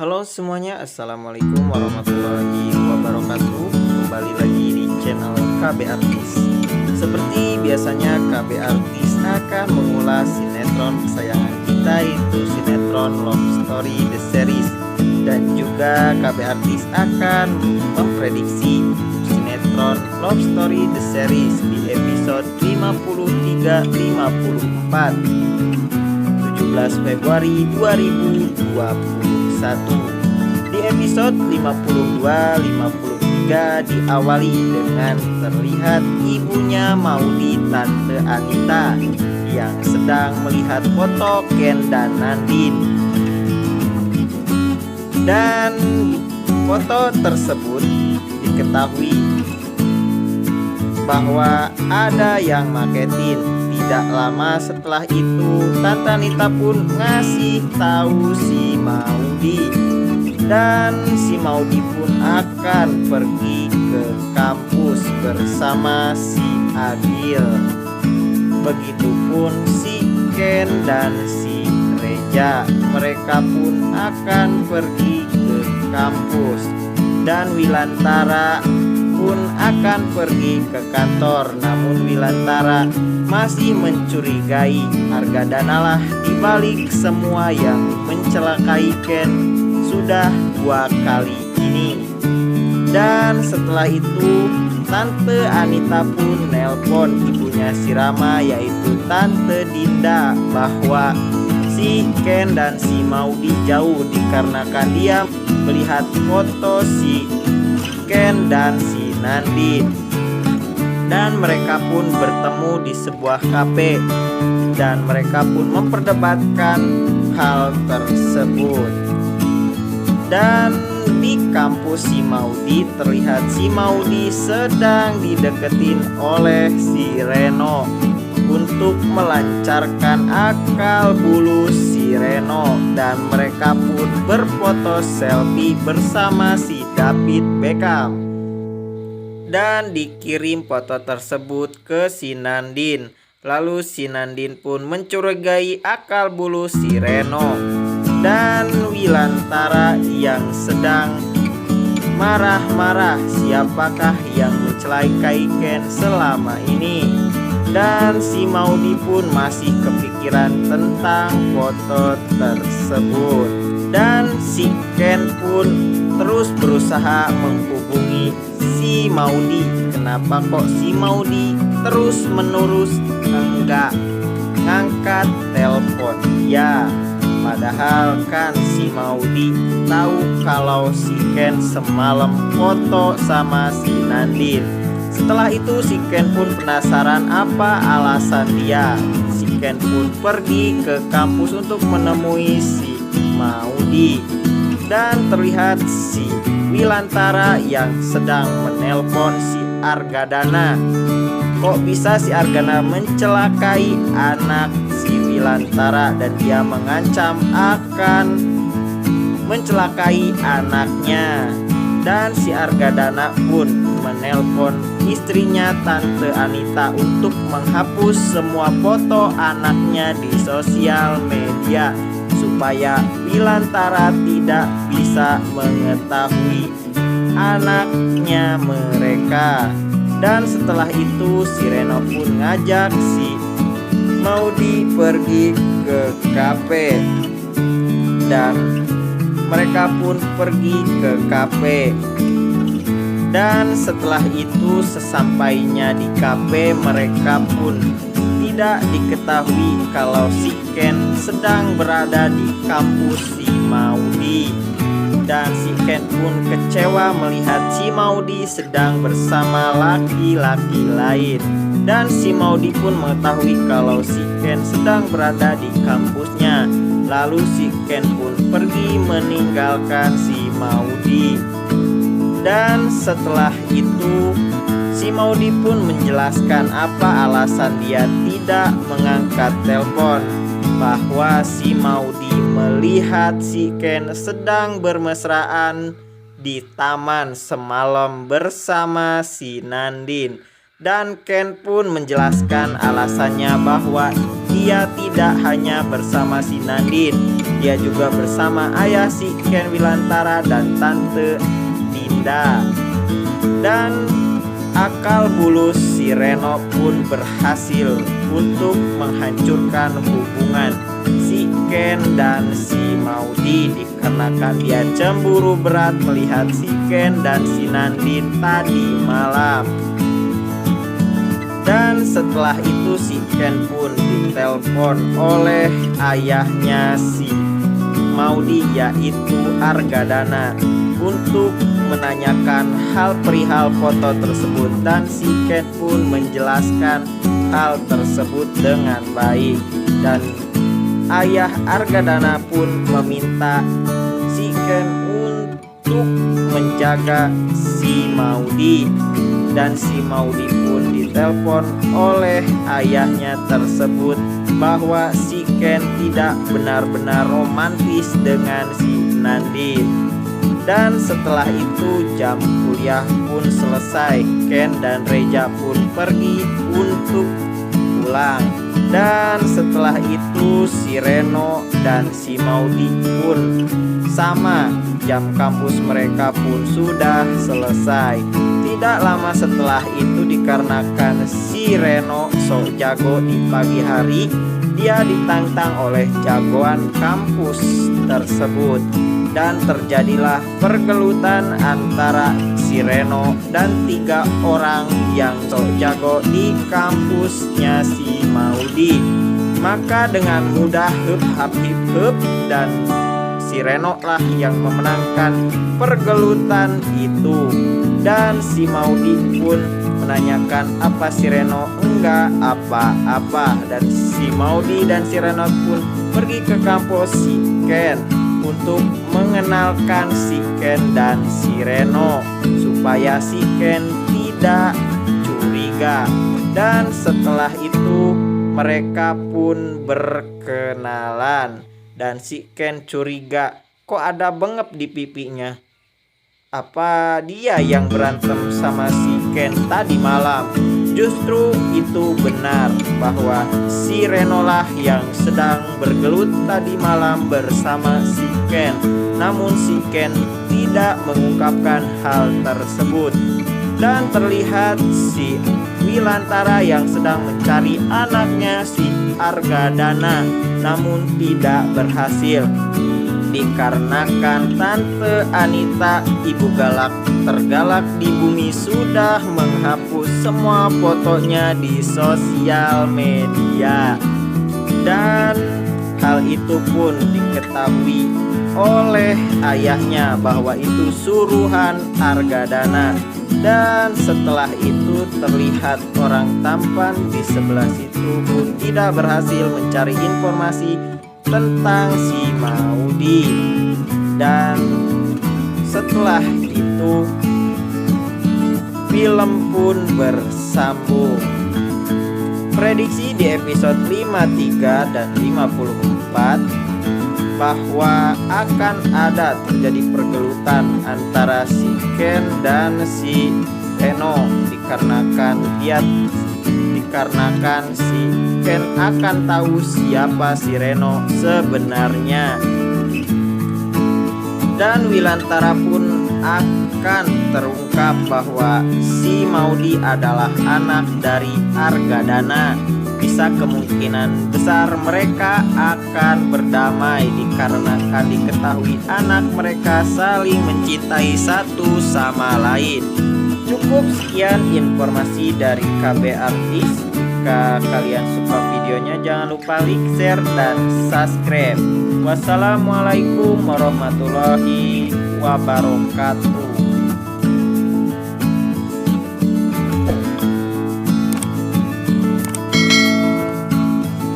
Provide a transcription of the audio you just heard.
Halo semuanya, Assalamualaikum warahmatullahi wabarakatuh. Kembali lagi di channel KB Artis. Seperti biasanya, KB Artis akan mengulas sinetron kesayangan kita, yaitu sinetron Love Story The Series. Dan juga KB Artis akan memprediksi sinetron Love Story The Series di episode 53-54 17 Februari 2021. Di episode 52-53 diawali dengan terlihat ibunya Maudy, Tante Anita, yang sedang melihat foto Ken dan Nandin. Dan foto tersebut diketahui bahwa ada yang maketin. Tidak lama setelah itu, Tante Anita pun ngasih tahu si Maudy, dan si Maudy pun akan pergi ke kampus bersama si Adil. Begitupun si Ken dan si Reja, mereka pun akan pergi ke kampus, dan Wilantara pun akan pergi ke kantor. Namun Wilantara masih mencurigai Argadana lah dibalik semua yang mencelakai Ken sudah 2 kali ini. Dan setelah itu Tante Anita pun nelpon ibunya si Rama, yaitu Tante Dinda, bahwa si Ken dan si Maudy jauh dikarenakan dia melihat foto si Ken dan si Nandin. Dan mereka pun bertemu di sebuah kafe, dan mereka pun memperdebatkan hal tersebut. Dan di kampus si Maudy terlihat si Maudy sedang dideketin oleh si Reno untuk melancarkan akal bulu si Reno, dan mereka pun berfoto selfie bersama si David Beckham. Dan dikirim foto tersebut ke si Nandin. Lalu si Nandin pun mencurigai akal bulu si Reno. Dan Wilantara yang sedang marah-marah, siapakah yang mencelakai Ken selama ini. Dan si Maudy pun masih kepikiran tentang foto tersebut. Dan si Ken pun terus berusaha menghubungi si Maudy. Kenapa kok si Maudy terus menerus enggak ngangkat telepon ya? Padahal kan si Maudy tahu kalau si Ken semalam foto sama si Nandin. Setelah itu si Ken pun penasaran apa alasan dia. Si Ken pun pergi ke kampus untuk menemui si Maudy. Dan terlihat si Wilantara yang sedang menelpon si Argadana. Kok bisa si Argadana mencelakai anak si Wilantara, dan dia mengancam akan mencelakai anaknya. Dan si Argadana pun menelpon istrinya Tante Anita untuk menghapus semua foto anaknya di sosial media, supaya Wilantara tidak bisa mengetahui anaknya mereka. Dan setelah itu si Reno pun ngajak si Maudy pergi ke kafe, dan mereka pun pergi ke kafe. Dan setelah itu sesampainya di kafe, mereka pun tidak diketahui kalau si Ken sedang berada di kampus si Maudy. Dan si Ken pun kecewa melihat si Maudy sedang bersama laki-laki lain. Dan si Maudy pun mengetahui kalau si Ken sedang berada di kampusnya. Lalu si Ken pun pergi meninggalkan si Maudy. Dan setelah itu si Maudy pun menjelaskan apa alasan dia tidak mengangkat telepon, bahwa si Maudy melihat si Ken sedang bermesraan di taman semalam bersama si Nandin. Dan Ken pun menjelaskan alasannya bahwa dia tidak hanya bersama si Nandin, Dia juga bersama ayah si Ken Wilantara dan tante Dinda. Dan akal bulus si Reno pun berhasil untuk menghancurkan hubungan si Ken dan si Maudy, dikarenakan dia cemburu berat melihat si Ken dan si Nandin tadi malam. Dan setelah itu si Ken pun ditelepon oleh ayahnya si Maudy, yaitu Argadana, untuk menanyakan hal perihal foto tersebut. Dan si Ken pun menjelaskan hal tersebut dengan baik. Dan ayah Argadana pun meminta si Ken untuk menjaga si Maudy. Dan si Maudy pun ditelepon oleh ayahnya tersebut bahwa si Ken tidak benar-benar romantis dengan si Nandin. Dan setelah itu jam kuliah pun selesai. Ken dan Reja pun pergi untuk pulang. Dan setelah itu si Reno dan si Maudy pun sama, jam kampus mereka pun sudah selesai. Tidak lama setelah itu, dikarenakan si Reno sok jago di pagi hari, dia ditantang oleh jagoan kampus tersebut. Dan terjadilah pergelutan antara si Reno dan 3 orang yang sok jago di kampusnya si Maudy. Maka dengan mudah hup dan si Reno lah yang memenangkan pergelutan itu. Dan si Maudy pun menanyakan apa si Reno, enggak apa-apa. Dan si Maudy dan si Reno pun pergi ke kampus si Ken untuk mengenalkan si Ken dan si Reno, supaya si Ken tidak curiga. Dan setelah itu mereka pun berkenalan. Dan si Ken curiga, kok ada bengep di pipinya? Apa dia yang berantem sama si Ken tadi malam? Justru itu benar bahwa si Reno lah yang sedang bergelut tadi malam bersama si Ken. Namun si Ken tidak mengungkapkan hal tersebut. Dan terlihat si Wilantara yang sedang mencari anaknya si Argadana, namun tidak berhasil, dikarenakan Tante Anita, ibu galak tergalak di bumi, sudah menghapus semua fotonya di sosial media. Dan hal itu pun diketahui oleh ayahnya bahwa itu suruhan Argadana. Dan setelah itu terlihat orang tampan di sebelah situ pun tidak berhasil mencari informasi tentang si Maudy. Dan setelah itu film pun bersambung. Prediksi di episode 53 dan 54 bahwa akan ada terjadi pergelutan antara si Ken dan si Reno, dikarenakan si Ken akan tahu siapa si Reno sebenarnya. Dan Wilantara pun akan terungkap bahwa si Maudy adalah anak dari Argadana. Bisa kemungkinan besar mereka akan berdamai dikarenakan diketahui anak mereka saling mencintai satu sama lain. Cukup sekian informasi dari KB Artis. Jika kalian suka videonya, jangan lupa like, share, dan subscribe. Wassalamualaikum warahmatullahi wabarakatuh.